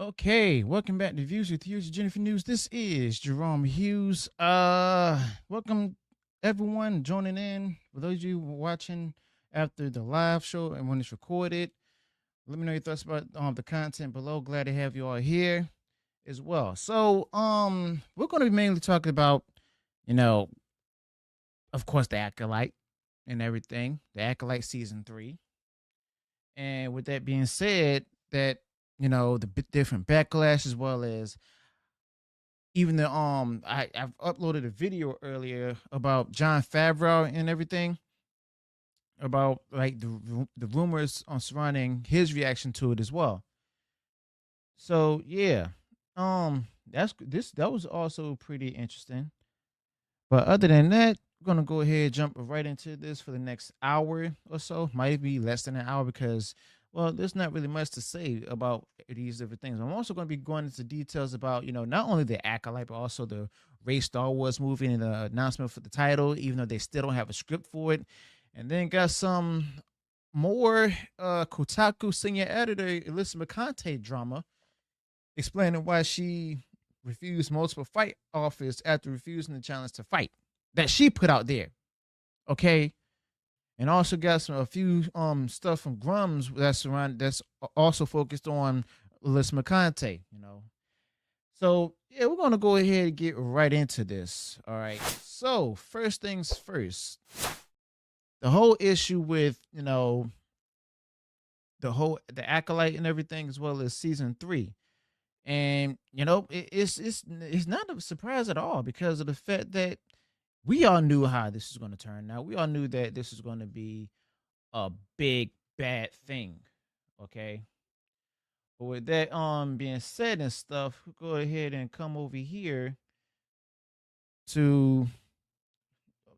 Okay, welcome back to Views with Hughes and Jennifer News. This is Jerome Hughes. Welcome everyone joining in. For those of you watching after the live show and when it's recorded, let me know your thoughts about the content below. Glad to have you all here as well. So, we're going to be mainly talking about, you know, of course, the Acolyte and everything. The Acolyte season 3. And with that being said, that the different backlash as well as even the I've uploaded a video earlier about John Favreau and everything about like the rumors on surrounding his reaction to it as well. So yeah, that was also pretty interesting. But other than that, we're gonna go ahead and jump right into this for the next hour or so. Might be less than an hour because there's not really much to say about these different things. I'm also going to be going into details about, not only the Acolyte, but also the Rey Star Wars movie and the announcement for the title, even though they still don't have a script for it. And then got some more Kotaku senior editor Alyssa McConte drama explaining why she refused multiple fight offers after refusing the challenge to fight that she put out there. Okay. And also got a few stuff from Grums that's also focused on Alyssa McConte, So yeah, we're gonna go ahead and get right into this. All right. So first things first. The whole issue with, the Acolyte and everything, as well as season 3. And it's not a surprise at all because of the fact that we all knew how this is going to turn out. We all knew that this is going to be a big bad thing. Okay. But with that being said and stuff, we'll go ahead and come over here to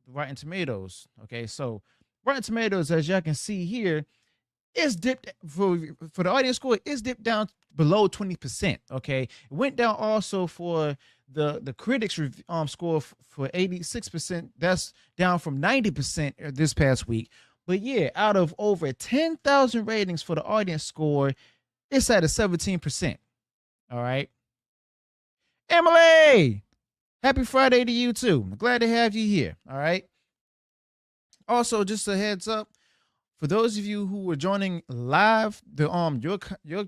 Rotten Tomatoes. Okay, so Rotten Tomatoes, as y'all can see here, is dipped for the audience score. It's dipped down below 20%. Okay, it went down also for the critics score for 86%. That's down from 90% this past week. But yeah, out of over 10,000 ratings for the audience score, it's at a 17%. All right, Emily, happy Friday to you too. I'm glad to have you here. All right. Also, just a heads up, for those of you who are joining live, your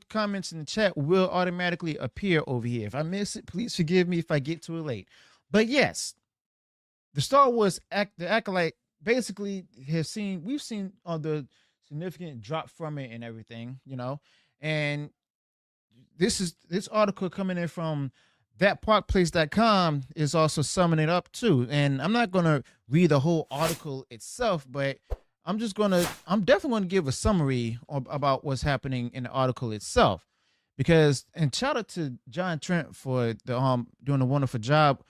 comments in the chat will automatically appear over here. If I miss it, please forgive me if I get to it late. But yes, the Star Wars the Acolyte basically we've seen the significant drop from it and everything, and this article coming in from thatparkplace.com is also summing it up too. And I'm not going to read the whole article itself, but I'm definitely going to give a summary about what's happening in the article itself. And shout out to John Trent for doing a wonderful job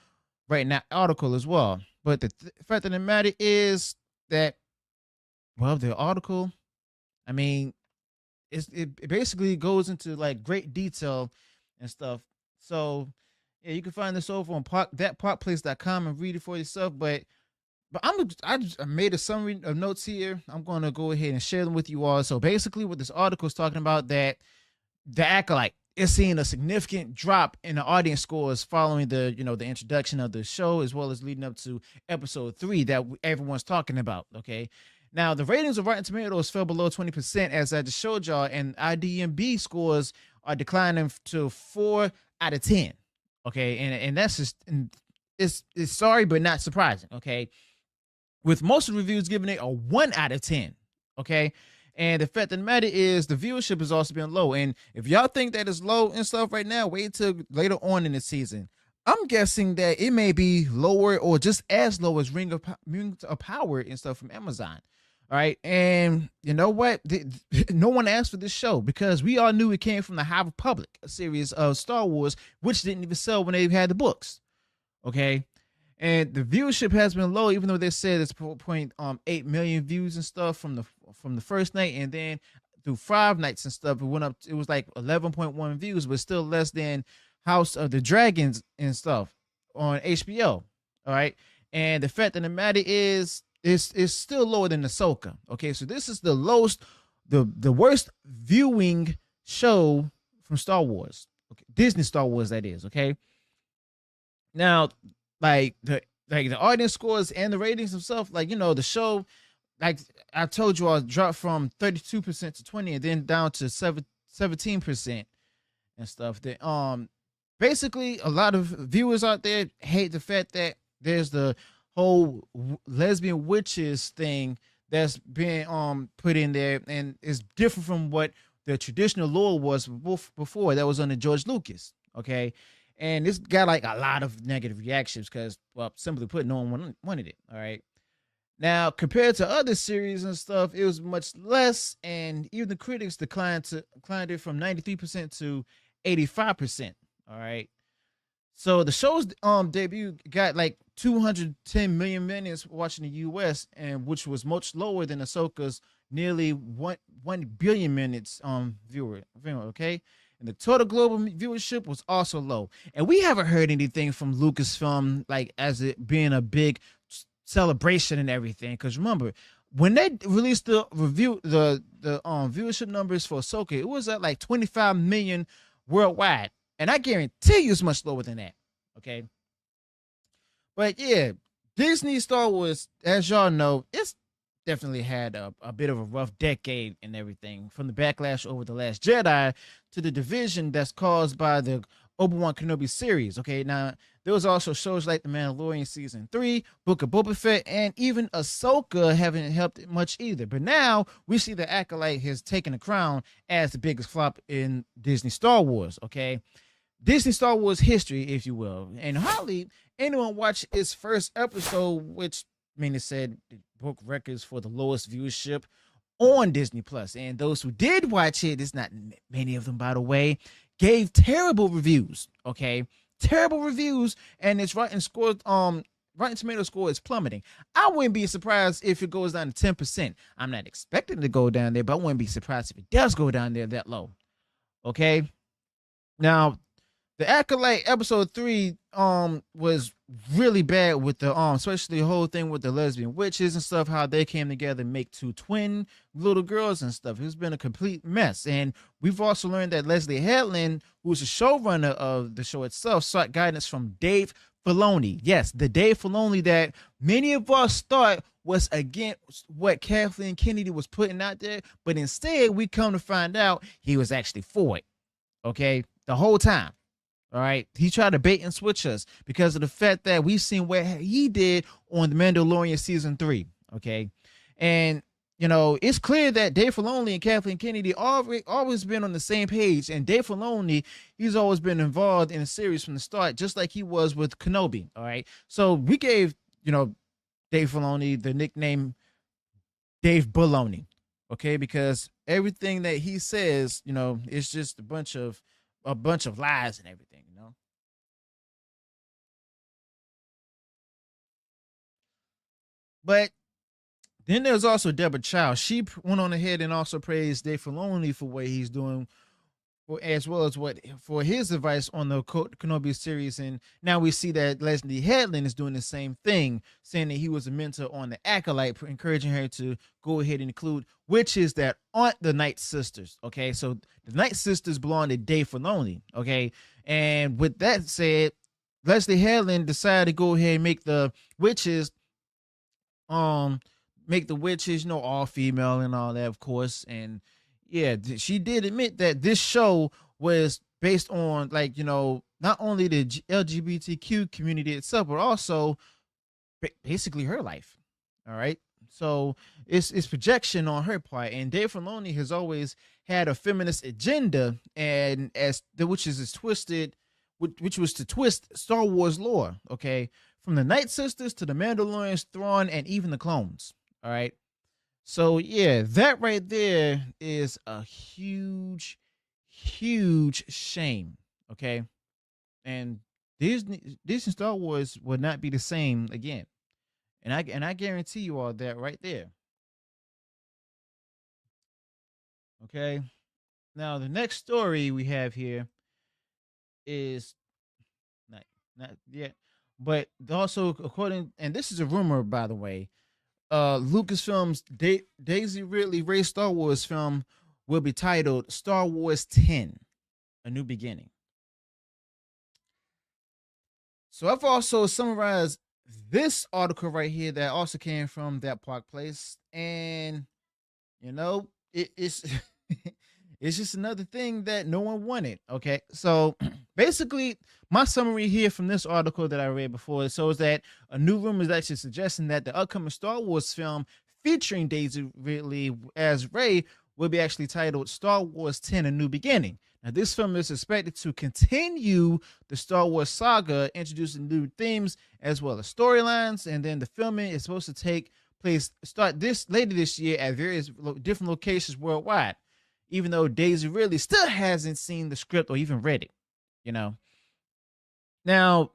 writing that article as well. But the fact of the matter is that, the article, I mean, it basically goes into like great detail and stuff. So yeah, you can find this over on thatparkplace.com and read it for yourself. But I made a summary of notes here. I'm going to go ahead and share them with you all. So basically, what this article is talking about, that the Acolyte is seeing a significant drop in the audience scores following the introduction of the show, as well as leading up to episode 3 that everyone's talking about. Okay. Now, the ratings of Rotten Tomatoes fell below 20%, as I just showed y'all, and IMDb scores are declining to 4 out of 10. Okay, and that's just it's sorry but not surprising. Okay, with most of the reviews giving it a 1 out of 10. Okay, and the fact of the matter is the viewership has also been low. And if y'all think that is low and stuff right now, wait till later on in the season. I'm guessing that it may be lower or just as low as Ring of Power and stuff from Amazon. All right. And you know what? No one asked for this show because we all knew it came from the High Republic, a series of Star Wars, which didn't even sell when they had the books. Okay. And the viewership has been low, even though they said it's 0.8 million views and stuff from the first night. And then through 5 nights and stuff, it went up. It was like 11.1 views, but still less than House of the Dragons and stuff on HBO. All right. And the fact of the matter is, it's still lower than Ahsoka. Okay, so this is the lowest, the worst viewing show from Star Wars. Okay, Disney Star Wars, that is. Okay, now like the audience scores and the ratings themselves, like the show, like I told you, all dropped from 32% to 20, and then down to 17% and stuff. That basically a lot of viewers out there hate the fact that there's the whole lesbian witches thing that's being put in there, and it's different from what the traditional lore was before that was under George Lucas. Okay. And this got like a lot of negative reactions because, well, simply put, no one wanted it. All right. Now, compared to other series and stuff, it was much less, and even the critics declined it from 93% to 85%. All right. So the show's debut got like 210 million minutes watching the U.S., and which was much lower than Ahsoka's nearly 1 billion minutes viewer. Okay, and the total global viewership was also low. And we haven't heard anything from Lucasfilm like as it being a big celebration and everything. Because remember, when they released the viewership numbers for Ahsoka, it was at like 25 million worldwide. And I guarantee you it's much lower than that. Okay. But yeah, Disney Star Wars, as y'all know, it's definitely had a bit of a rough decade and everything. From the backlash over The Last Jedi to the division that's caused by the Obi-Wan Kenobi series. Okay, now there was also shows like The Mandalorian Season 3, Book of Boba Fett, and even Ahsoka haven't helped much either. But now we see the Acolyte has taken the crown as the biggest flop in Disney Star Wars. Okay, Disney Star Wars history, if you will. And hardly anyone watched its first episode, which it said it broke records for the lowest viewership on Disney Plus. And those who did watch it, it's not many of them, by the way, gave terrible reviews. Okay, terrible reviews, and its Rotten Tomato score is plummeting. I wouldn't be surprised if it goes down to 10%. I'm not expecting it to go down there, but I wouldn't be surprised if it does go down there that low. Okay, now the Acolyte episode 3 was really bad with the especially the whole thing with the lesbian witches and stuff, how they came together and make two twin little girls and stuff. It's been a complete mess. And we've also learned that Leslye Headland, who's the showrunner of the show itself, sought guidance from Dave Filoni. Yes, the Dave Filoni that many of us thought was against what Kathleen Kennedy was putting out there, but instead we come to find out he was actually for it. Okay, the whole time. All right. He tried to bait and switch us because of the fact that we've seen what he did on The Mandalorian Season 3. Okay. And, it's clear that Dave Filoni and Kathleen Kennedy always been on the same page. And Dave Filoni, he's always been involved in the series from the start, just like he was with Kenobi. All right. So we gave, Dave Filoni the nickname Dave Baloney. Okay. Because everything that he says, it's just a bunch of lies and everything. But then there's also Deborah Chow. She went on ahead and also praised Dave Filoni for what he's doing, as well as for his advice on the Kenobi series. And now we see that Leslye Headland is doing the same thing, saying that he was a mentor on the Acolyte, encouraging her to go ahead and include witches that aren't the Nightsisters. Okay, so the Nightsisters belong to Dave Filoni. Okay, and with that said, Leslye Headland decided to go ahead and make the witches all female and all that, of course. And yeah, she did admit that this show was based on not only the LGBTQ community itself, but also basically her life. All right, so it's projection on her part. And Dave Filoni has always had a feminist agenda, and which was to twist Star Wars lore. Okay, from the Nightsisters to the Mandalorian's Thrawn and even the clones. All right. So yeah, that right there is a huge, huge shame. Okay. And Disney Star Wars would not be the same again. And I guarantee you all that right there. Okay. Now the next story we have here is not yet, but also and this is a rumor, by the way. Lucasfilm's Daisy Ridley Ray Star Wars film will be titled Star Wars 10: A New Beginning. So I've also summarized this article right here that also came from that park place, and it's it's just another thing that no one wanted. Okay, so basically, my summary here from this article that I read before shows that a new rumor is actually suggesting that the upcoming Star Wars film featuring Daisy Ridley as Rey will be actually titled Star Wars 10: A New Beginning. Now, this film is expected to continue the Star Wars saga, introducing new themes as well as storylines, and then the filming is supposed to take place start this later this year at various different locations worldwide. Even though Daisy really still hasn't seen the script or even read it, you know. Now,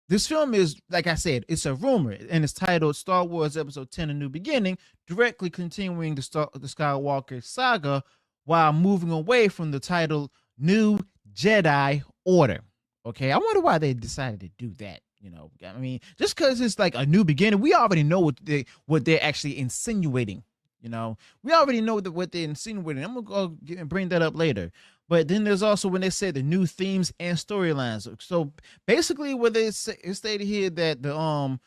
this film is, like I said, it's a rumor, and it's titled Star Wars Episode 10: A New Beginning, directly continuing the Skywalker saga while moving away from the title New Jedi Order. Okay, I wonder why they decided to do that. I mean, just because it's like a new beginning, we already know what they're actually insinuating. We already know what they're insinuating. I'm gonna go and bring that up later. But then there's also when they say the new themes and storylines. So basically, what it's stated here that the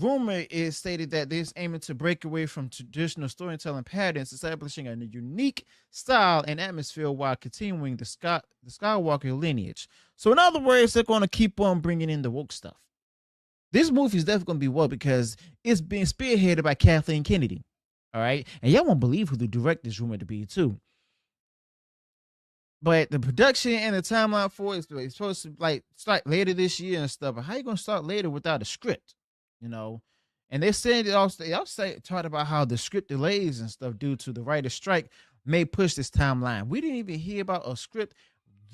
rumor is stated that they're aiming to break away from traditional storytelling patterns, establishing a unique style and atmosphere while continuing the Skywalker lineage. So in other words, they're going to keep on bringing in the woke stuff. This movie is definitely going to be woke because it's being spearheaded by Kathleen Kennedy. All right, and y'all won't believe who the director is rumored to be too. But the production and the timeline for it is supposed to start later this year and stuff. But how you gonna start later without a script? And they said they also talked about how the script delays and stuff due to the writer's strike may push this timeline. We didn't even hear about a script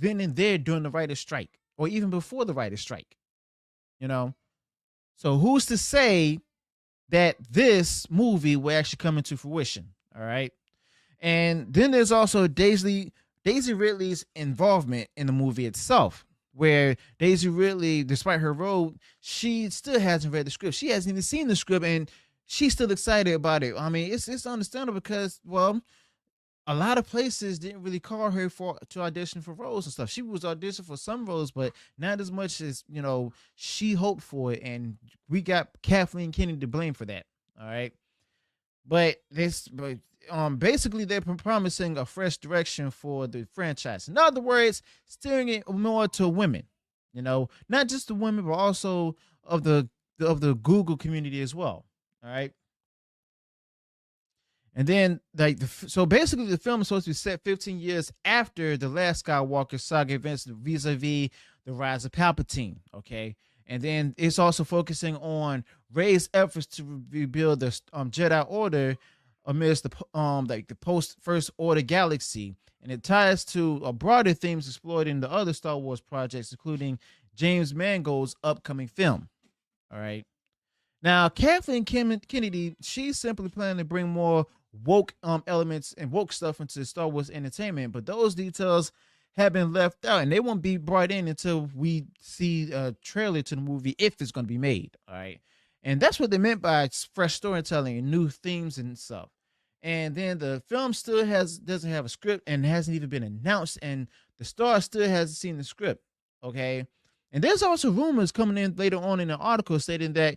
then and there during the writer's strike, or even before the writer's strike. So who's to say that this movie will actually come into fruition? All right. And then there's also Daisy Ridley's involvement in the movie itself, where Daisy Ridley, despite her role, she still hasn't read the script. She hasn't even seen the script, and she's still excited about it. I mean, it's understandable because, well, a lot of places didn't really call her to audition for roles and stuff. She was auditioning for some roles, but not as much as she hoped for it, and we got Kathleen Kennedy to blame for that. All right, but basically they're promising a fresh direction for the franchise. In other words, steering it more to women. Not just the women, but also of the Google community as well. All right. And then, so basically, the film is supposed to be set 15 years after the last Skywalker saga events, vis-a-vis the rise of Palpatine. Okay, and then it's also focusing on Rey's efforts to rebuild the Jedi Order amidst the post First Order galaxy, and it ties to broader themes explored in the other Star Wars projects, including James Mangold's upcoming film. All right. Now, Kathleen Kennedy, she's simply planning to bring more woke elements and woke stuff into Star Wars entertainment, but those details have been left out, and they won't be brought in until we see a trailer to the movie, if it's going to be made. All right, and that's what they meant by fresh storytelling and new themes and stuff. And then the film still doesn't have a script and hasn't even been announced, and the star still hasn't seen the script. Okay. And there's also rumors coming in later on in the article stating that,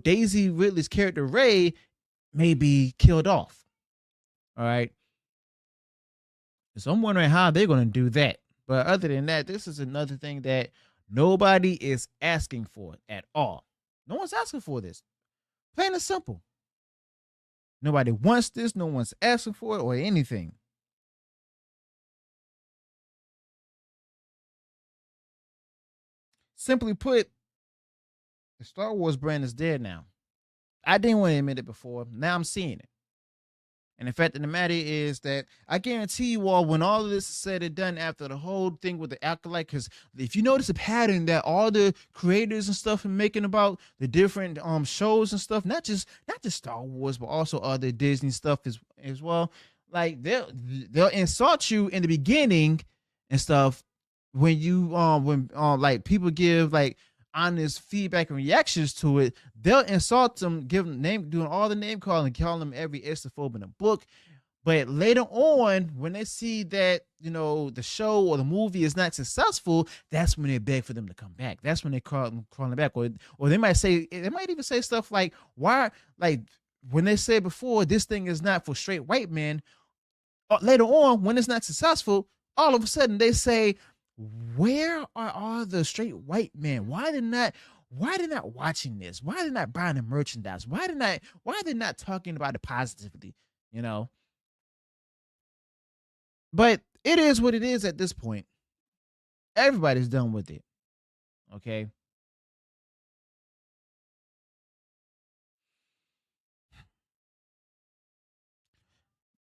Daisy Ridley's character Rey may be killed off. All right. So I'm wondering how they're going to do that. But other than that, this is another thing that nobody is asking for at all. No one's asking for this. Plain and simple. Nobody wants this. No one's asking for it or anything. Simply put, the Star Wars brand is dead now. I didn't want to admit it before. Now I'm seeing it. And the fact of the matter is that I guarantee you all, when all of this is said and done, after the whole thing with the Acolyte, because if you notice a pattern that all the creators and stuff are making about the different shows and stuff, not just Star Wars, but also other Disney stuff as well. Like they'll insult you in the beginning and stuff when you like people give like honest feedback and reactions to it. They'll insult them, give them doing all the name calling, calling them every estaphobe in the book. But later on, when they see that, the show or the movie is not successful, that's when they beg for them to come back. That's when they crawling back. Or they might even say stuff like, why, like when they say before, this thing is not for straight white men. Later on, when it's not successful, all of a sudden they say, where are all the straight white men? Why they not watching this? Why they not buying the merchandise? Why they not talking about it positively? But it is what it is at this point. Everybody's done with it. Okay.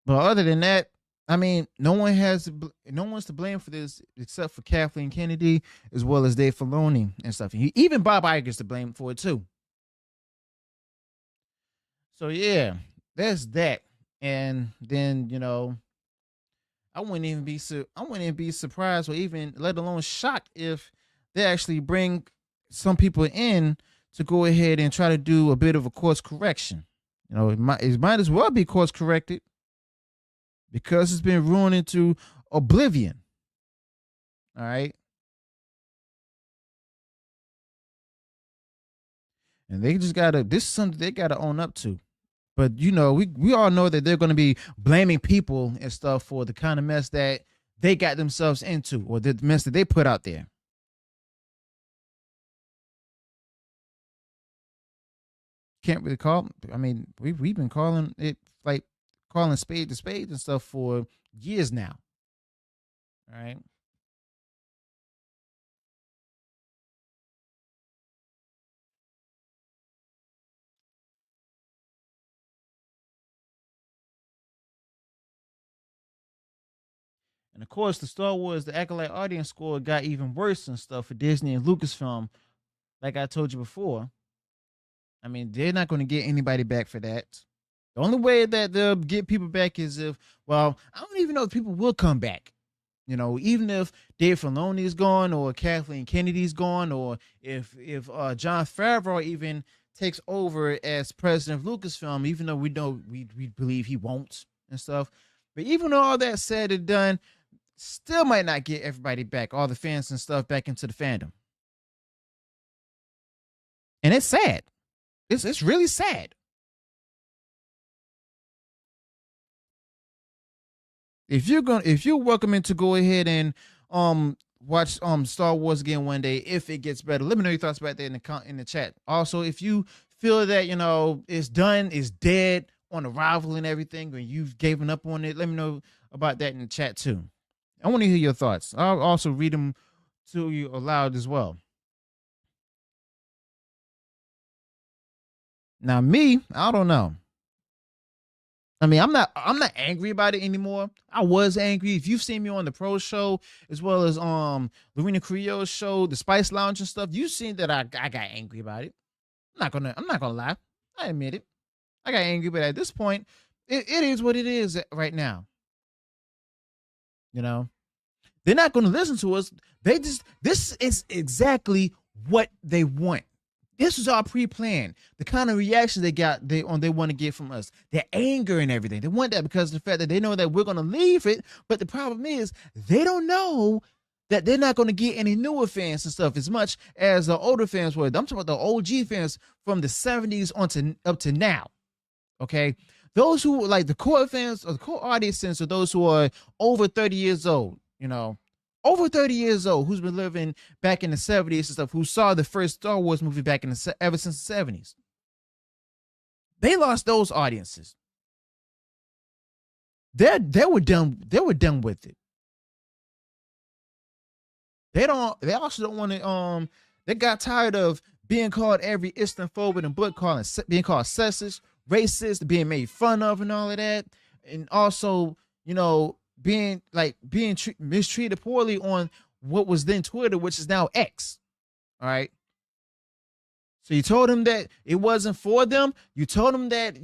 But other than that, I mean, no one's to blame for this except for Kathleen Kennedy as well as Dave Filoni and stuff. Even Bob Iger's to blame for it too. So yeah, there's that. And then I wouldn't even be surprised or even let alone shocked if they actually bring some people in to go ahead and try to do a bit of a course correction. It might as well be course corrected because it's been ruined into oblivion. All right. And this is something they gotta own up to. But we all know that they're gonna be blaming people and stuff for the kind of mess that they got themselves into or the mess that they put out there. Can't really call. I mean, we've been calling it like calling spade to spade and stuff for years now. All right. And of course, the Star Wars, the Acolyte audience score got even worse and stuff for Disney and Lucasfilm. Like I told you before, I mean, they're not going to get anybody back for that. The only way that they'll get people back is if, well, I don't even know if people will come back. Even if Dave Filoni is gone or Kathleen Kennedy's gone, or if Jon Favreau even takes over as president of Lucasfilm, even though we believe he won't and stuff. But even though all that said and done, still might not get everybody back, all the fans and stuff back into the fandom. And it's sad. It's really sad. If you're welcoming to go ahead and watch Star Wars again one day, if it gets better, let me know your thoughts about that in the chat. Also, if you feel that it's done, it's dead on arrival and everything, or you've given up on it, let me know about that in the chat too. I want to hear your thoughts. I'll also read them to you aloud as well. Now, me, I don't know. I mean, I'm not angry about it anymore. I was angry. If you've seen me on the Pro Show as well as Lorena Creole's show, the Spice Lounge and stuff, you've seen that I got angry about it. I'm not gonna lie. I admit it. I got angry, but at this point, it is what it is right now. They're not gonna listen to us. This is exactly what they want. This was all pre-planned. The kind of reaction they want to get from us, their anger and everything. They want that because of the fact that they know that we're going to leave it. But the problem is they don't know that they're not going to get any newer fans and stuff as much as the older fans were. I'm talking about the OG fans from the 70s up to now. Okay, those who like the core fans or the core audience sense are those who are over 30 years old. Over 30 years old, who's been living back in the 70s and stuff, who saw the first Star Wars movie back ever since the 70s. They lost those audiences. They were done with it. They also don't want to they got tired of being called every Istanphobic and book, being called sexist, racist, being made fun of and all of that. And also, being mistreated poorly on what was then Twitter, which is now X. All right. So you told them that it wasn't for them. You told them that,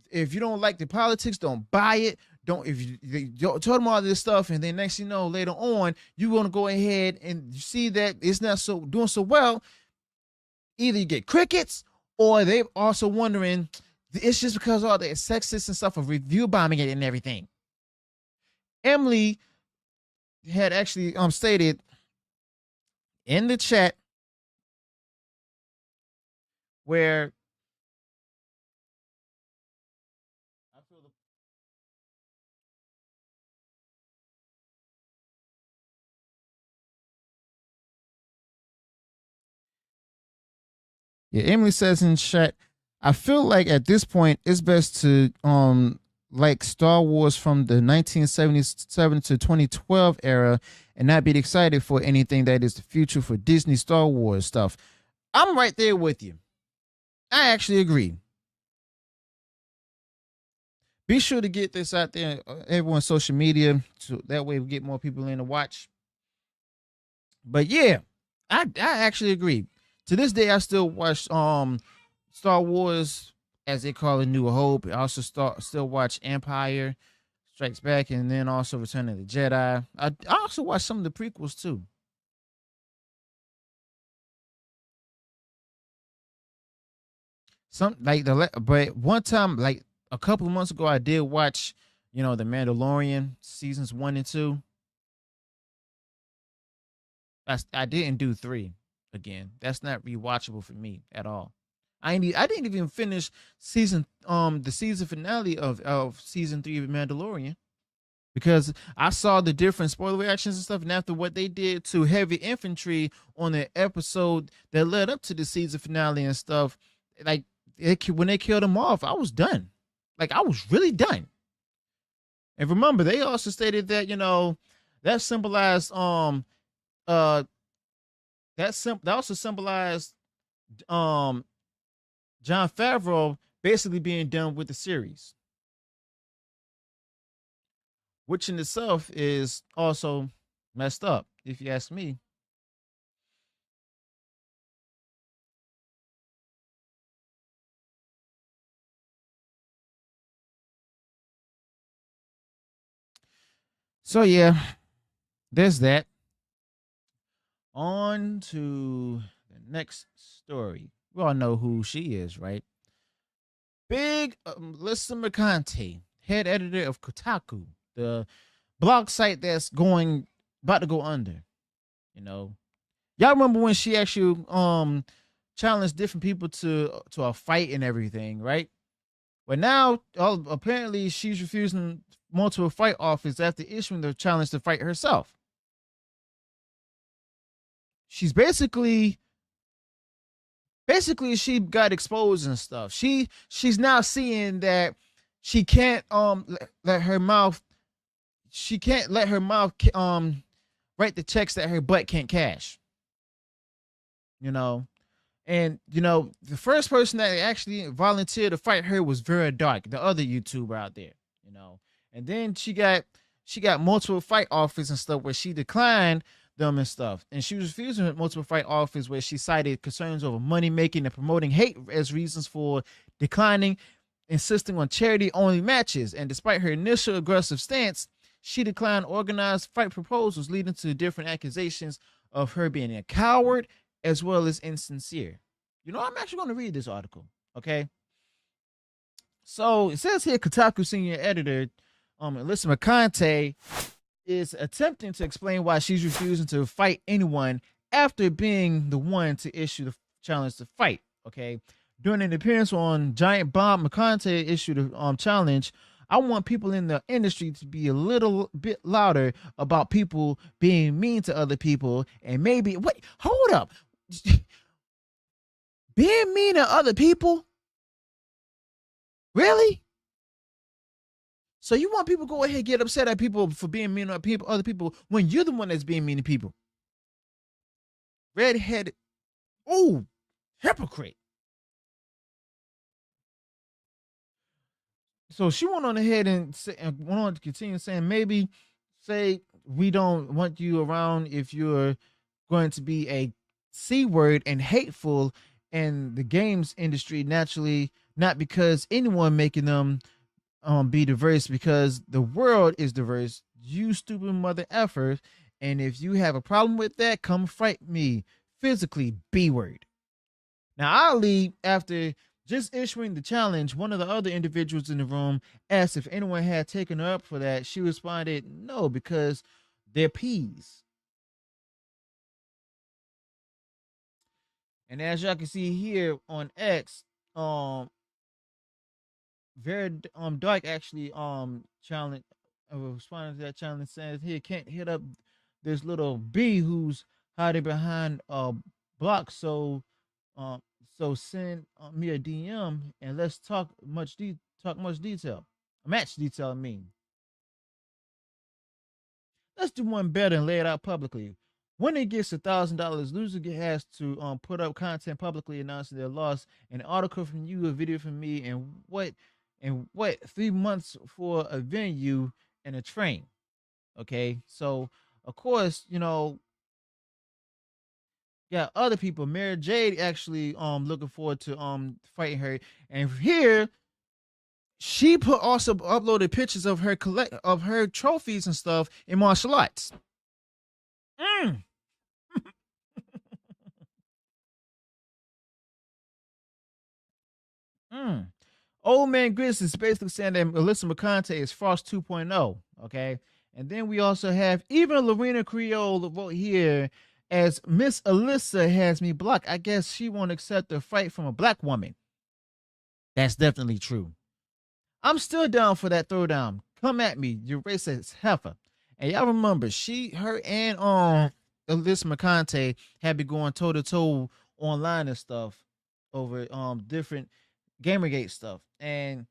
if you don't like the politics, don't buy it. If you told them all this stuff, and then next later on, you're going to go ahead and you see that it's not doing so well. Either you get crickets or they're also wondering, It's just because all the sexist and stuff of review bombing it and everything. Emily had actually stated in the chat where I feel the yeah, Emily says in chat, I feel like at this point it's best to like Star Wars from the 1977 to 2012 era and not be excited for anything that is the future for Disney Star Wars stuff. I'm right there with you. I actually agree. Be sure to get this out there, everyone's social media, so that way we get more people in to watch. But yeah, I actually agree. To this day, I still watch Star Wars as they call it, New Hope. I also still watch Empire Strikes Back, and then also Return of the Jedi. I also watch some of the prequels too. Some like but one time, like a couple of months ago, I did watch, the Mandalorian seasons 1 and 2. I didn't do 3 again. That's not rewatchable for me at all. I didn't even finish the season finale of season 3 of Mandalorian because I saw the different spoiler reactions and stuff, and after what they did to heavy infantry on the episode that led up to the season finale and stuff, like when they killed him off, I was done. Like I was really done. And remember, they also stated that that symbolized that also symbolized John Favreau basically being done with the series, which in itself is also messed up, if you ask me. So yeah, there's that. On to the next story. We all know who she is, right? Big Melissa McConaughey, head editor of Kotaku, the blog site that's about to go under. Y'all remember when she actually challenged different people to a fight and everything, right? But now, apparently, she's refusing multiple fight offers after issuing the challenge to fight herself. She's basically she got exposed and stuff. She's now seeing that she can't let her mouth write the checks that her butt can't cash. And the first person that actually volunteered to fight her was Vera Dark, the other YouTuber out there. And then she got multiple fight offers and stuff where she declined them and stuff, and she was refusing multiple fight offers where she cited concerns over money making and promoting hate as reasons for declining, insisting on charity only matches. And despite her initial aggressive stance, she declined organized fight proposals, leading to different accusations of her being a coward as well as insincere. I'm actually going to read this article, okay? So it says here, Kotaku senior editor Melissa McConaughey is attempting to explain why she's refusing to fight anyone after being the one to issue the challenge to fight, okay? During an appearance on Giant Bomb, McConaughey issued a challenge. I want people in the industry to be a little bit louder about people being mean to other people, and maybe hold up. Being mean to other people? Really? So you want people to go ahead and get upset at people for being mean to other people when you're the one that's being mean to people? Redheaded. Oh, hypocrite. So she went on ahead and went on to continue saying, maybe say we don't want you around if you're going to be a C word and hateful in the games industry naturally, not because anyone making them be diverse, because the world is diverse, you stupid mother effer. And if you have a problem with that, come fight me physically, B word. Now I'll leave after Just issuing the challenge, one of the other individuals in the room asked if anyone had taken her up for that. She responded, no, because they're peas. And as y'all can see here on X, very dark actually challenge responding to that challenge says here can't hit up this little bee who's hiding behind a block, so um send me a DM and let's talk much detail, match detail. I mean, let's do one better and lay it out publicly. When it gets $1,000, loser has to put up content publicly announcing their loss, an article from you, a video from me, and what 3 months for a venue and a train. Okay, so of course, yeah, other people. Mary Jade actually looking forward to fighting her, and here she put also uploaded pictures of her trophies and stuff in martial arts. Mm. Mm. Old Man Gris is basically saying that Alyssa McConaughey is Frost 2.0. Okay. And then we also have even Lorena Creole wrote here as Miss Alyssa has me blocked. I guess she won't accept a fight from a black woman. That's definitely true. I'm still down for that throwdown. Come at me, you racist heifer. And y'all remember, her and Alyssa McConaughey had been going toe to toe online and stuff over different Gamergate stuff. And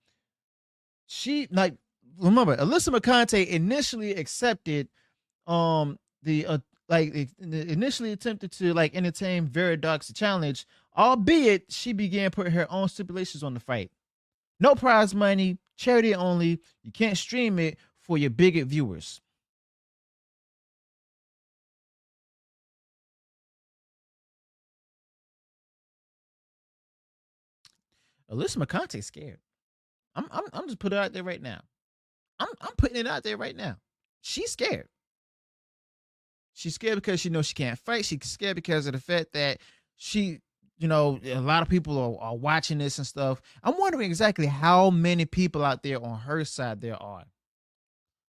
she like remember Alyssa McConaughey initially accepted the initially attempted to like entertain Veridox challenge, albeit she began putting her own stipulations on the fight. No prize money, charity only. You can't stream it for your bigot viewers. Alyssa McConaughey's scared. I'm just putting it out there right now. I'm putting it out there right now. She's scared. She's scared because she knows she can't fight. She's scared because of the fact that she, a lot of people are watching this and stuff. I'm wondering exactly how many people out there on her side there are.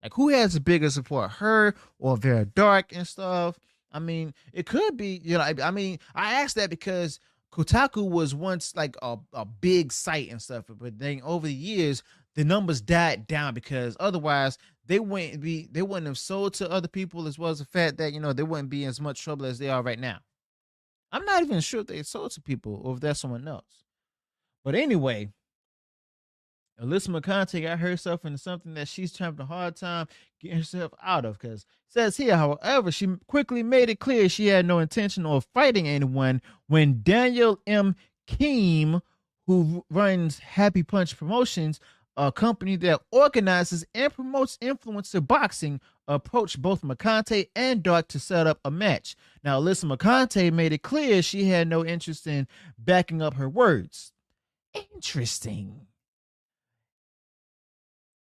Like, who has the bigger support, her or Vera Dark and stuff? I mean, it could be, I mean, I asked that because Kotaku was once like a big site and stuff, but then over the years, the numbers died down because otherwise they wouldn't have sold to other people, as well as the fact that, they wouldn't be in as much trouble as they are right now. I'm not even sure if they sold to people or if that's someone else. But anyway, Alyssa McConaughey got herself into something that she's having a hard time getting herself out of. Because it says here, however, she quickly made it clear she had no intention of fighting anyone when Daniel M. Keem, who runs Happy Punch Promotions, a company that organizes and promotes influencer boxing, approached both McConaughey and Dark to set up a match. Now, Alyssa McConaughey made it clear she had no interest in backing up her words. Interesting.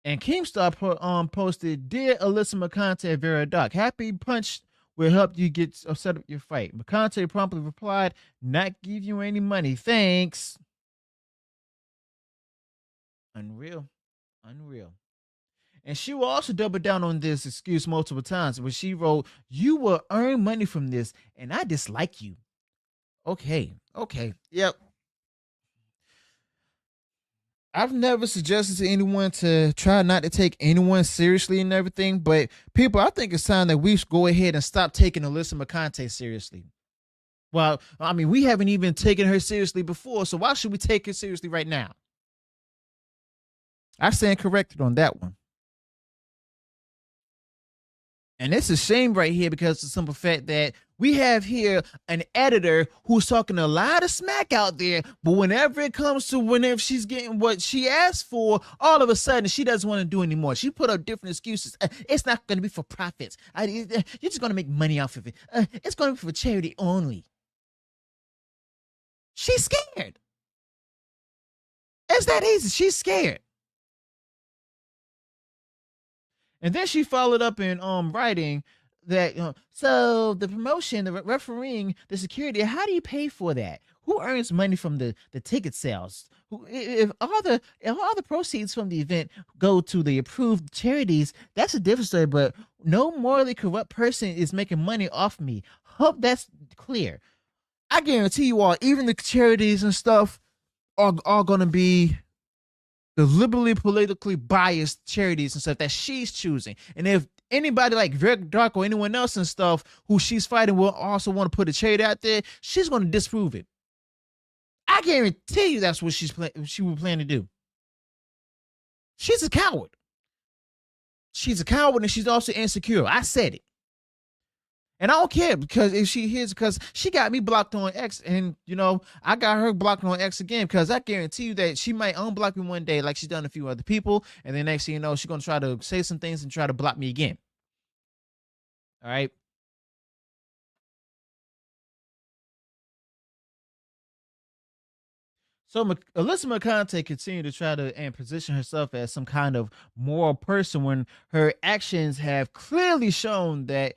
And Keemstar posted, "Dear Alyssa McConaughey, Vera Doc, Happy Punch will help you get set up your fight." McConaughey promptly replied, "Not give you any money, thanks." Unreal, unreal. And she will also double down on this excuse multiple times, where she wrote, "You will earn money from this, and I dislike you." Okay, okay, yep. I've never suggested to anyone to try not to take anyone seriously and everything, but people, I think it's time that we go ahead and stop taking Alyssa McConaughey seriously. Well, I mean, we haven't even taken her seriously before, so why should we take her seriously right now? I stand corrected on that one. And it's a shame right here because of the simple fact that we have here an editor who's talking a lot of smack out there, but whenever she's getting what she asked for, all of a sudden she doesn't want to do anymore. She put up different excuses. It's not going to be for profits. You're just going to make money off of it. It's going to be for charity only. She's scared. It's that easy. She's scared. And then she followed up in writing, that so the promotion, the refereeing, the security, how do you pay for that? Who earns money from the ticket sales? If all the proceeds from the event go to the approved charities, that's a different story. But no morally corrupt person is making money off me. Hope that's clear. I guarantee you all, even the charities and stuff are gonna be the liberally politically biased charities and stuff that she's choosing. And if anybody like Rick Dark or anyone else and stuff who she's fighting will also want to put a charity out there, she's going to disprove it. I guarantee you that's what she will plan to do. She's a coward. She's a coward and she's also insecure. I said it. And I don't care because if she hears, because she got me blocked on X, and I got her blocked on X again, because I guarantee you that she might unblock me one day like she's done a few other people, and then next thing you know, she's gonna try to say some things and try to block me again. All right. So Alyssa McConaughey continued to try to and position herself as some kind of moral person when her actions have clearly shown that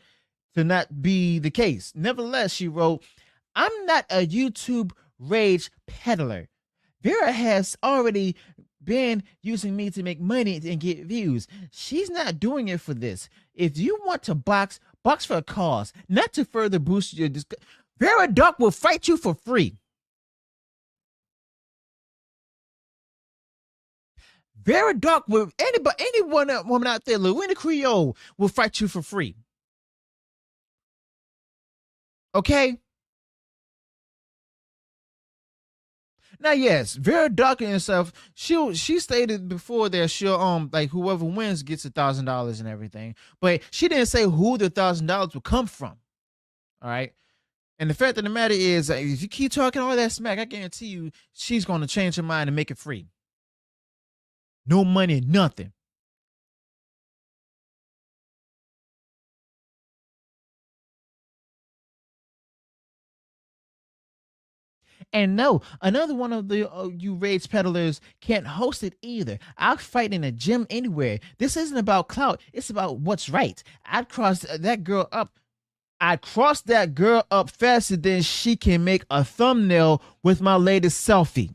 to not be the case. Nevertheless, she wrote, "I'm not a YouTube rage peddler. Vera has already been using me to make money and get views. She's not doing it for this. If you want to box for a cause, not to further boost your Vera Duck will fight you for free. Vera Duck will anyone woman out there, Luina Creole will fight you for free. Okay? Now, yes, Vera Duck and herself, she stated before that she'll like whoever wins gets $1,000 and everything, but she didn't say who the $1,000 will come from. All right. And the fact of the matter is, if you keep talking all that smack, I guarantee you she's going to change her mind and make it free. No money, nothing. And no, another one of the you rage peddlers can't host it either. I'll fight in a gym anywhere. This isn't about clout. It's about what's right. I'd cross that girl up. I'd cross that girl up faster than she can make a thumbnail with my latest selfie.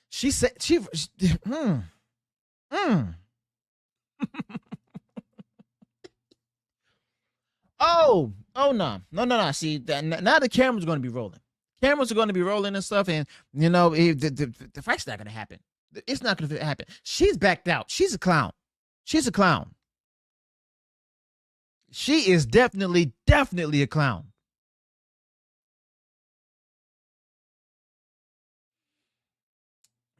She said mm. Oh no. See, now the camera's going to be rolling. Cameras are going to be rolling and stuff, and the fight's not going to happen. It's not going to happen. She's backed out. She's a clown. She's a clown. She is definitely a clown.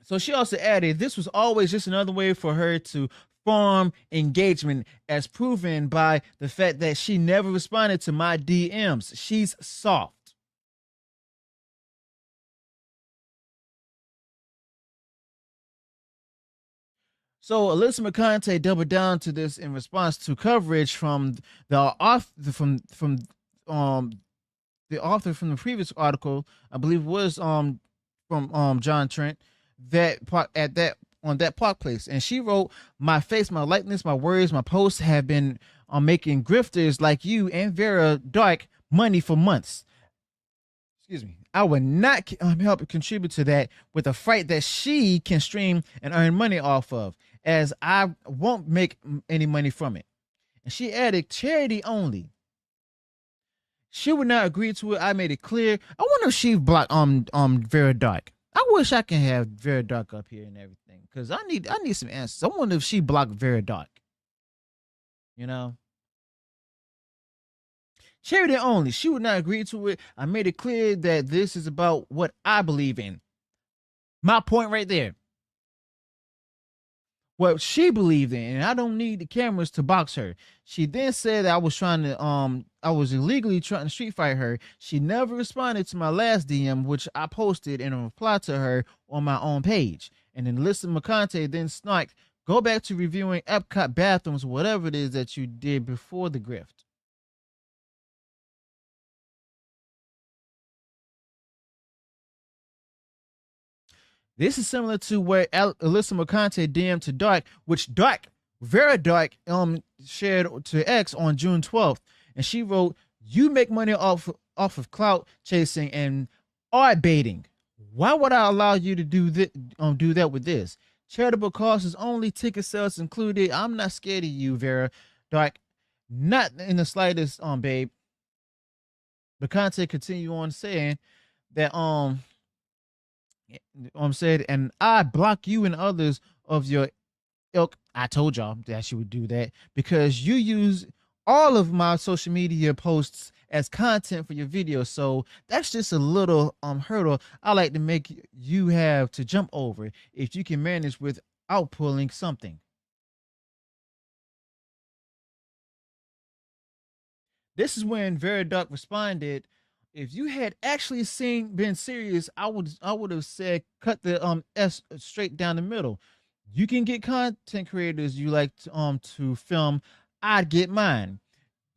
So she also added, this was always just another way for her to farm engagement, as proven by the fact that she never responded to my DMs. She's soft. So Alyssa McConaughey doubled down to this in response to coverage from the author um the author from the previous article, I believe was from John Trent, that at that on that park place, and she wrote, "My face, my likeness, my words, my posts have been making grifters like you and Vera Dark money for months. Excuse me. I would not help contribute to that with a fight that she can stream and earn money off of, as I won't make any money from it." And she added, "Charity only." She would not agree to it. I made it clear. I wonder if she blocked Vera Dark. I wish I can have Vera Dark up here and everything, because I need some answers. I wonder if she blocked Vera Dark. You know, charity only. She would not agree to it. I made it clear that this is about what I believe in. My point right there. What she believed in, and I don't need the cameras to box her. She then said I was I was illegally trying to street fight her. She never responded to my last DM, which I posted in a reply to her on my own page. And then Alyssa McConaughey then snarked, "Go back to reviewing Epcot bathrooms, whatever it is that you did before the grift." This is similar to what Alyssa McConaughey DM'd to Dark, which Dark, very Dark, shared to X on June 12th, and she wrote, "You make money off of clout chasing and art baiting. Why would I allow you to do that with this? Charitable causes only, ticket sales included. I'm not scared of you, Vera Dark, not in the slightest, babe." McConaughey continued on saying that said, "And I block you and others of your ilk." I told y'all that she would do that because you use all of my social media posts as content for your videos. So that's just a little hurdle I like to make you have to jump over if you can manage without pulling something. This is when Veriduck responded, "If you had actually been serious, I would have said cut the S straight down the middle. You can get content creators you like to film. I'd get mine.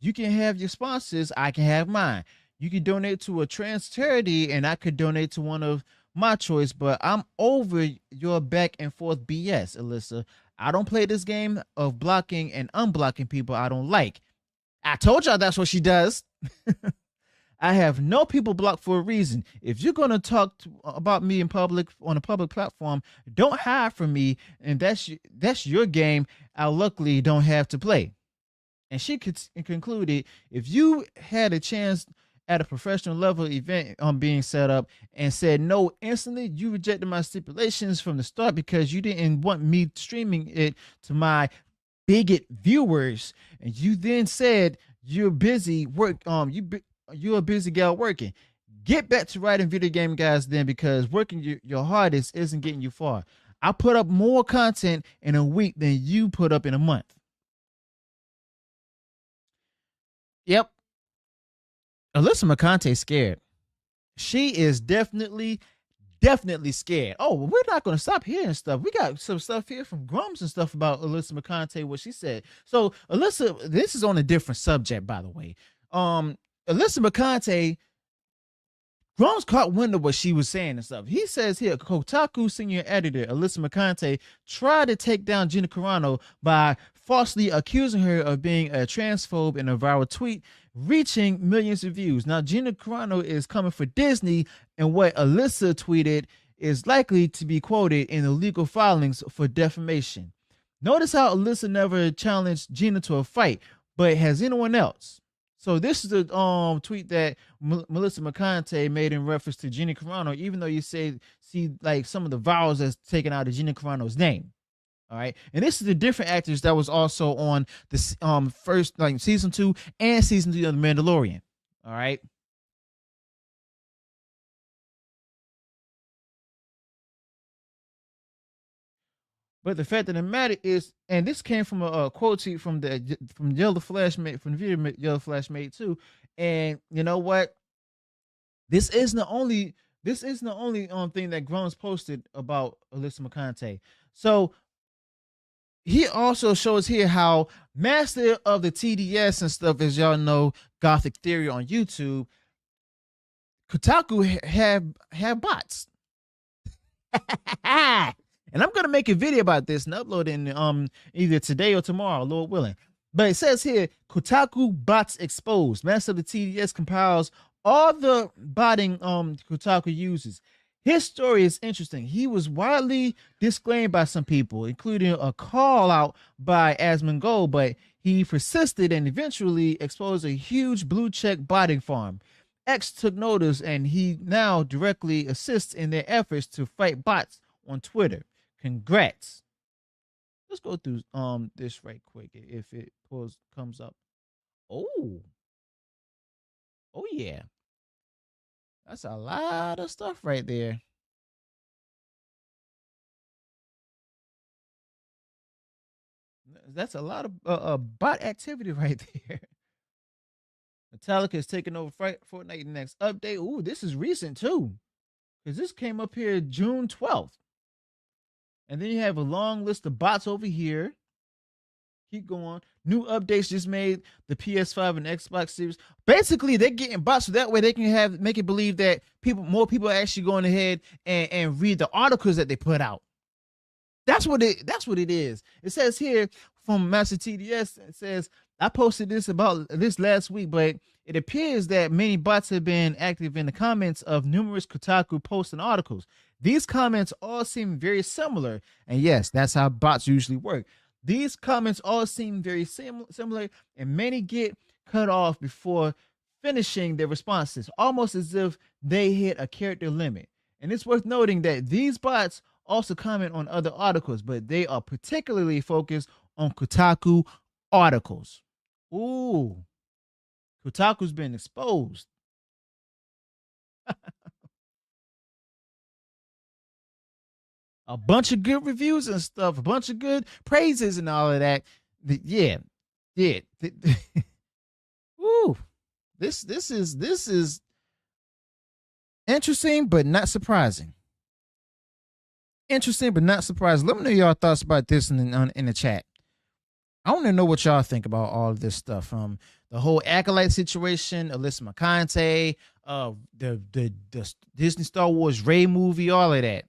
You can have your sponsors. I can have mine. You can donate to a trans charity, and I could donate to one of my choice. But I'm over your back and forth BS, Alyssa. I don't play this game of blocking and unblocking people I don't like. I told y'all that's what she does. I have no people blocked for a reason. If you're gonna about me in public on a public platform, don't hide from me, and that's your game. I luckily don't have to play." And she concluded, "If you had a chance at a professional level event being set up and said no instantly, you rejected my stipulations from the start because you didn't want me streaming it to my bigot viewers, and you then said you're busy you're a busy gal working. Get back to writing video game guys then, because working your hardest isn't getting you far. I put up more content in a week than you put up in a month." Yep, Alyssa McConaughey's scared. She is definitely scared. Oh, well, we're not going to stop hearing stuff. We got some stuff here from Grums and stuff about Alyssa McConaughey, what she said. So, Alyssa, this is on a different subject, by the way. Alyssa McConaughey, Grums caught wind of what she was saying and stuff. He says here, Kotaku senior editor Alyssa McConaughey tried to take down Gina Carano by falsely accusing her of being a transphobe in a viral tweet, reaching millions of views. Now, Gina Carano is coming for Disney, and what Alyssa tweeted is likely to be quoted in the legal filings for defamation. Notice how Alyssa never challenged Gina to a fight, but has anyone else? So this is the tweet that Melissa McConaughey made in reference to Gina Carano, even though you see like some of the vowels that's taken out of Gina Carano's name. All right, and this is the different actors that was also on the first, like, season 2 and season 3 of The Mandalorian. All right. But the fact of the matter is, and this came from a quote tweet from Yellow Flash made from the video Yellow Flash made too. And you know what? This isn't the only thing that Groans posted about Alyssa McConaughey. So he also shows here how master of the TDS and stuff, as y'all know, Gothic Theory on YouTube, Kotaku have bots. And I'm gonna make a video about this and upload it in either today or tomorrow, Lord willing. But it says here, Kotaku bots exposed. Master of the TDS compiles all the botting Kotaku uses. His story is interesting. He was widely disclaimed by some people, including a call out by Asmongold, but he persisted and eventually exposed a huge blue check botting farm. X took notice, and he now directly assists in their efforts to fight bots on Twitter. Congrats. Let's go through this right quick if it comes up. Oh. Oh yeah. That's a lot of stuff right there. That's a lot of bot activity right there. Metallica is taking over Fortnite in the next update. Ooh, this is recent too, because this came up here June 12th. And then you have a long list of bots over here. Keep going. New updates just made the PS5 and Xbox Series. Basically, they're getting bots so that way they can make it believe that more people are actually going ahead and read the articles that they put out. That's what it is. It says here from Master TDS, it says, I posted this about this last week, but it appears that many bots have been active in the comments of numerous Kotaku posts and articles. These comments all seem very similar. And yes, that's how bots usually work. These comments all seem very similar, and many get cut off before finishing their responses, almost as if they hit a character limit. And it's worth noting that these bots also comment on other articles, but they are particularly focused on Kotaku articles. Ooh, Kotaku's been exposed. A bunch of good reviews and stuff, a bunch of good praises and all of that. Yeah. Ooh, this is interesting, but not surprising. Interesting, but not surprising. Let me know your thoughts about this in the chat. I want to know what y'all think about all of this stuff. The whole Acolyte situation, Alyssa McConaughey, the Disney Star Wars Rey movie, all of that.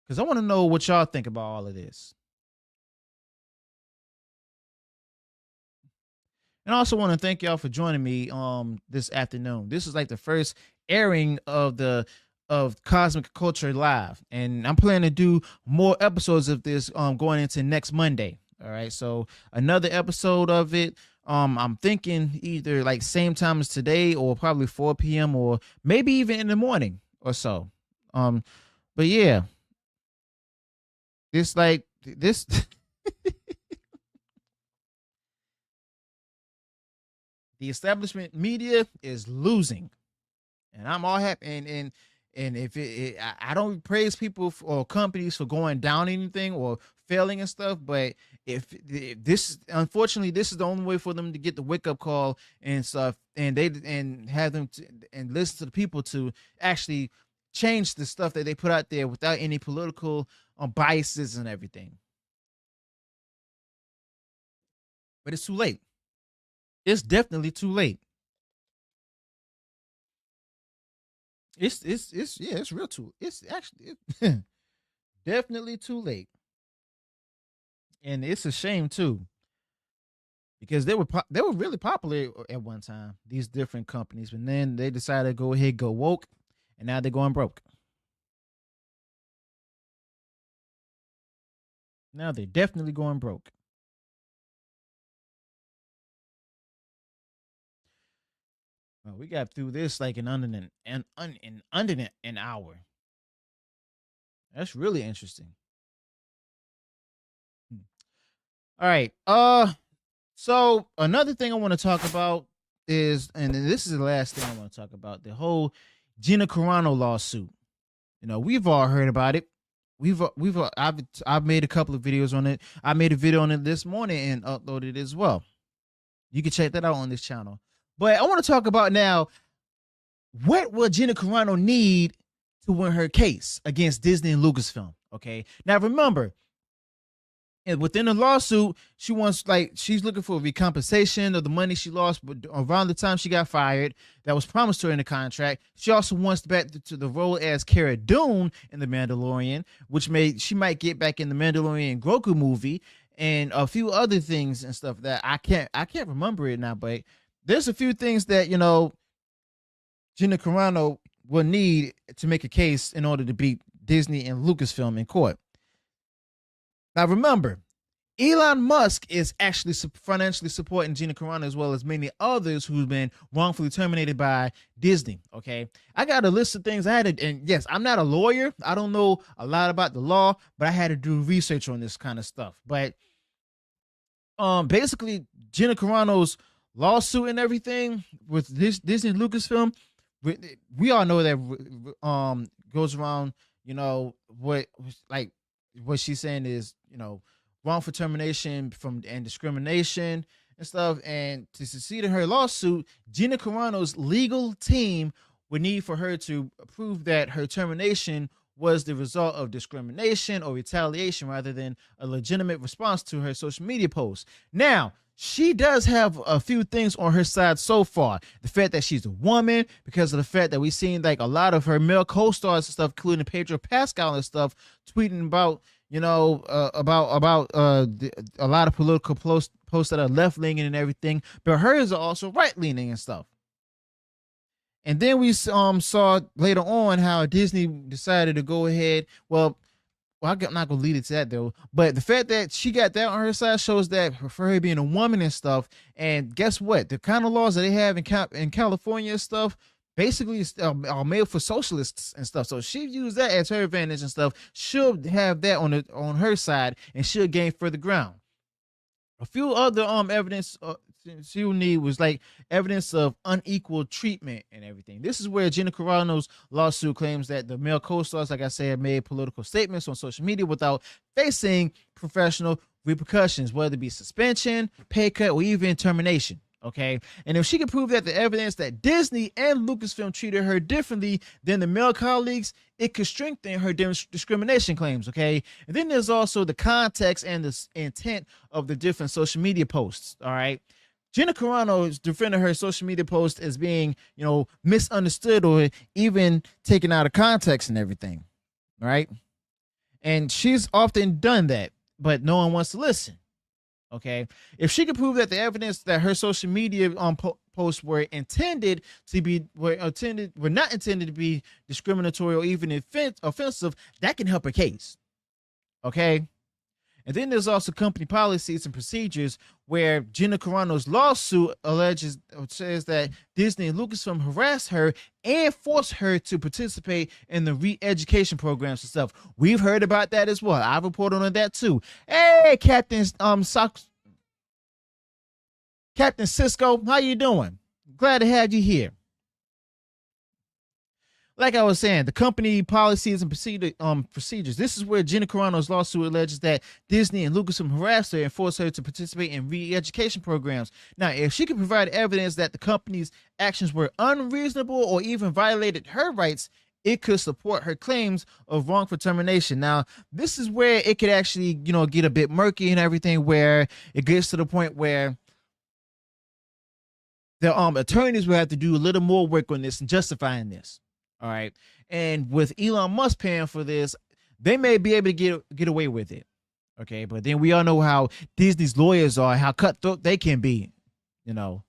Because I want to know what y'all think about all of this. And I also want to thank y'all for joining me this afternoon. This is like the first airing of Cosmic Culture Live, and I'm planning to do more episodes of this going into next Monday. All right, so another episode of it. I'm thinking either like same time as today, or probably 4 p.m. or maybe even in the morning or so. But yeah, this the establishment media is losing, and I'm all happy. And if I don't praise people or companies for going down anything or failing and stuff, but if this, unfortunately, this is the only way for them to get the wake up call and stuff, and have them and listen to the people to actually change the stuff that they put out there without any political biases and everything. But it's too late. It's definitely too late. It's real too. It's actually definitely too late, and it's a shame too, because they were really popular at one time. These different companies, but then they decided to go woke, and now they're going broke. Now they're definitely going broke. Well, we got through this like in under an hour. That's really interesting. All right. So another thing I want to talk about is, and this is the last thing I want to talk about, the whole Gina Carano lawsuit. You know, we've all heard about it. I've made a couple of videos on it. I made a video on it this morning and uploaded it as well. You can check that out on this channel. But I want to talk about now, what will Gina Carano need to win her case against Disney and Lucasfilm? Okay. Now remember, and within the lawsuit, she's looking for recompensation of the money she lost around the time she got fired that was promised to her in the contract. She also wants back to the role as Cara Dune in The Mandalorian, which she might get back in the Mandalorian Grogu movie, and a few other things and stuff that I can't remember it now, but there's a few things that, you know, Gina Carano will need to make a case in order to beat Disney and Lucasfilm in court. Now, remember, Elon Musk is actually financially supporting Gina Carano, as well as many others who've been wrongfully terminated by Disney. Okay, I got a list of things I had to, and yes, I'm not a lawyer. I don't know a lot about the law, but I had to do research on this kind of stuff. But basically, Gina Carano's lawsuit and everything with this Disney and Lucasfilm, we all know that goes around. You know what she's saying is, you know, wrongful termination and discrimination and stuff. And to succeed in her lawsuit, Gina Carano's legal team would need for her to prove that her termination was the result of discrimination or retaliation rather than a legitimate response to her social media posts. Now, she does have a few things on her side so far. The fact that she's a woman, because of the fact that we've seen like a lot of her male co-stars and stuff, including Pedro Pascal and stuff, tweeting about, you know, a lot of political posts that are left leaning and everything, but hers are also right leaning and stuff. And then we saw later on how Disney decided to go ahead. Well, I'm not gonna lead it to that though. But the fact that she got that on her side shows that for her being a woman and stuff. And guess what? The kind of laws that they have in California and stuff basically are made for socialists and stuff. So she used that as her advantage and stuff. She'll have that on her side, and she'll gain further ground. A few other evidence she'll need was like evidence of unequal treatment and everything. This is where Gina Carano's lawsuit claims that the male co-stars, like I said, made political statements on social media without facing professional repercussions, whether it be suspension, pay cut, or even termination. Okay, and if she can prove that the evidence that Disney and Lucasfilm treated her differently than the male colleagues, it could strengthen her discrimination claims. Okay, and then there's also the context and the intent of the different social media posts. All right, Gina Carano is defending her social media post as being, you know, misunderstood or even taken out of context and everything. All right, and she's often done that, but no one wants to listen. Okay, if she could prove that the evidence that her social media posts were not intended to be discriminatory or even offensive, that can help her case. Okay, and then there's also company policies and procedures where Gina Carano's lawsuit says that Disney and Lucasfilm harassed her and forced her to participate in the re-education programs and stuff. We've heard about that as well. I've reported on that too. Hey, Captain Cisco, how you doing? Glad to have you here. Like I was saying, the company policies and procedures. This is where Gina Carano's lawsuit alleges that Disney and Lucasfilm harassed her and forced her to participate in re-education programs. Now, if she could provide evidence that the company's actions were unreasonable or even violated her rights, it could support her claims of wrongful termination. Now, this is where it could actually, you know, get a bit murky and everything, where it gets to the point where the attorneys will have to do a little more work on this and justifying this. All right. And with Elon Musk paying for this, they may be able to get away with it. Okay. But then we all know how Disney's lawyers are, how cutthroat they can be, you know.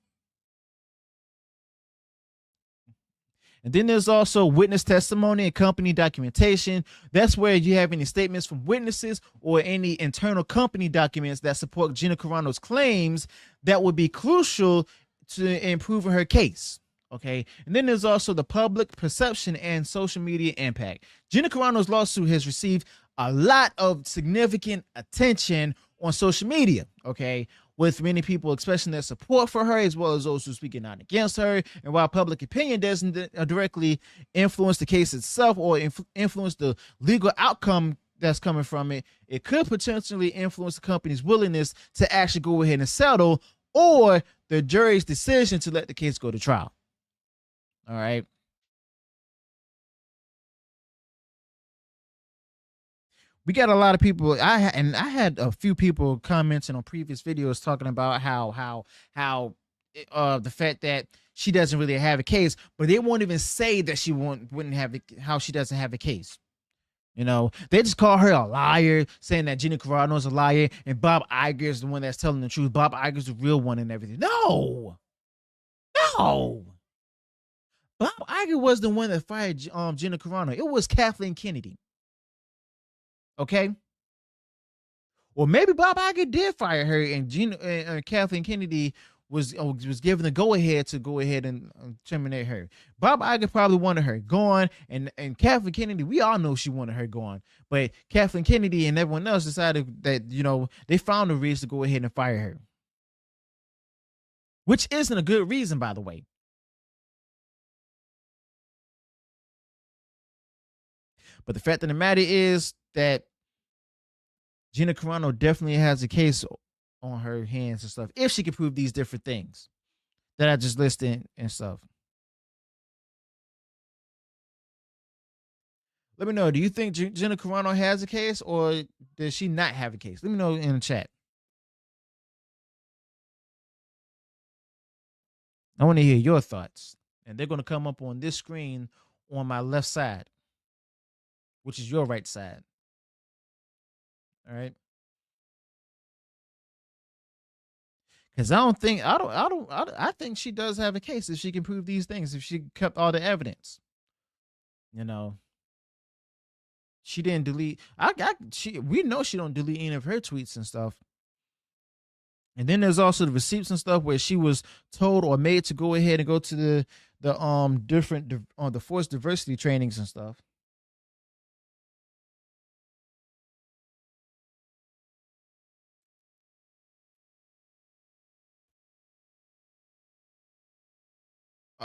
And then there's also witness testimony and company documentation. That's where you have any statements from witnesses or any internal company documents that support Gina Carano's claims that would be crucial to improving her case. Okay, and then there's also the public perception and social media impact. Gina Carano's lawsuit has received a lot of significant attention on social media. Okay, with many people expressing their support for her, as well as those who are speaking out against her. And while public opinion doesn't directly influence the case itself or influence the legal outcome that's coming from it, it could potentially influence the company's willingness to actually go ahead and settle, or the jury's decision to let the case go to trial. All right. We got a lot of people. I had a few people commenting on previous videos talking about how the fact that she doesn't really have a case, but they won't even say that she wouldn't have how she doesn't have a case. You know, they just call her a liar, saying that Gina Carano is a liar and Bob Iger is the one that's telling the truth. Bob Iger's the real one and everything. No. Bob Iger was the one that fired Gina Carano. It was Kathleen Kennedy. Okay. Or maybe Bob Iger did fire her, and Kathleen Kennedy was given the go ahead to go ahead and terminate her. Bob Iger probably wanted her gone, and Kathleen Kennedy, we all know she wanted her gone, but Kathleen Kennedy and everyone else decided that, you know, they found a reason to go ahead and fire her, which isn't a good reason, by the way. But the fact of the matter is that Gina Carano definitely has a case on her hands and stuff, if she can prove these different things that I just listed and stuff. Let me know. Do you think Jenna Carano has a case, or does she not have a case? Let me know in the chat. I want to hear your thoughts. And they're going to come up on this screen on my left side, which is your right side. All right. Because I think she does have a case if she can prove these things, if she kept all the evidence. You know, she didn't delete. We know she don't delete any of her tweets and stuff. And then there's also the receipts and stuff where she was told or made to go ahead and go to the different the force diversity trainings and stuff.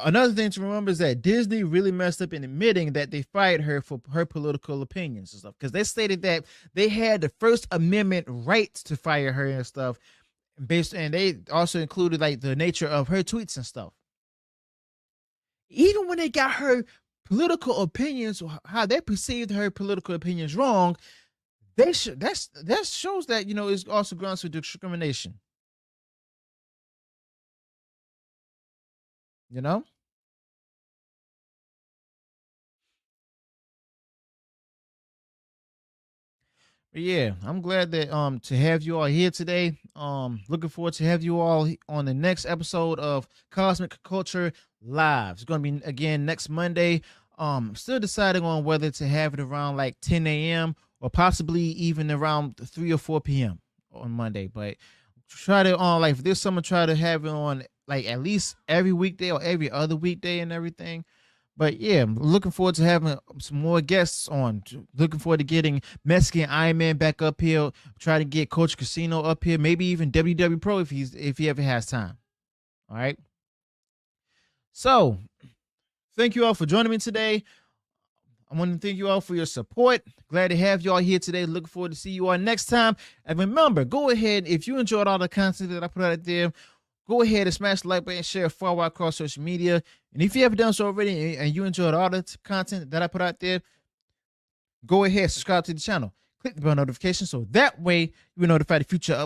Another thing to remember is that Disney really messed up in admitting that they fired her for her political opinions and stuff, because they stated that they had the First Amendment right to fire her and stuff, and they also included like the nature of her tweets and stuff. Even when they got her political opinions, how they perceived her political opinions wrong, that shows that it's also grounds for discrimination. You know. But yeah, I'm glad that to have you all here today. Looking forward to have you all on the next episode of Cosmic Culture Live. It's gonna be again next Monday. Still deciding on whether to have it around like 10 a.m. or possibly even around 3 or 4 p.m. on Monday. But try to like if there's someone try to have it on like at least every weekday or every other weekday and everything. But yeah, I'm looking forward to having some more guests on. Looking forward to getting Mexican Iron Man back up here. Try to get Coach Casino up here. Maybe even WW Pro if he ever has time. All right. So thank you all for joining me today. I want to thank you all for your support. Glad to have you all here today. Looking forward to see you all next time. And remember, go ahead, if you enjoyed all the content that I put out there, go ahead and smash the like button, share far across social media. And if you haven't done so already and you enjoyed all the content that I put out there, go ahead, subscribe to the channel. Click the bell notification so that way you're notified of future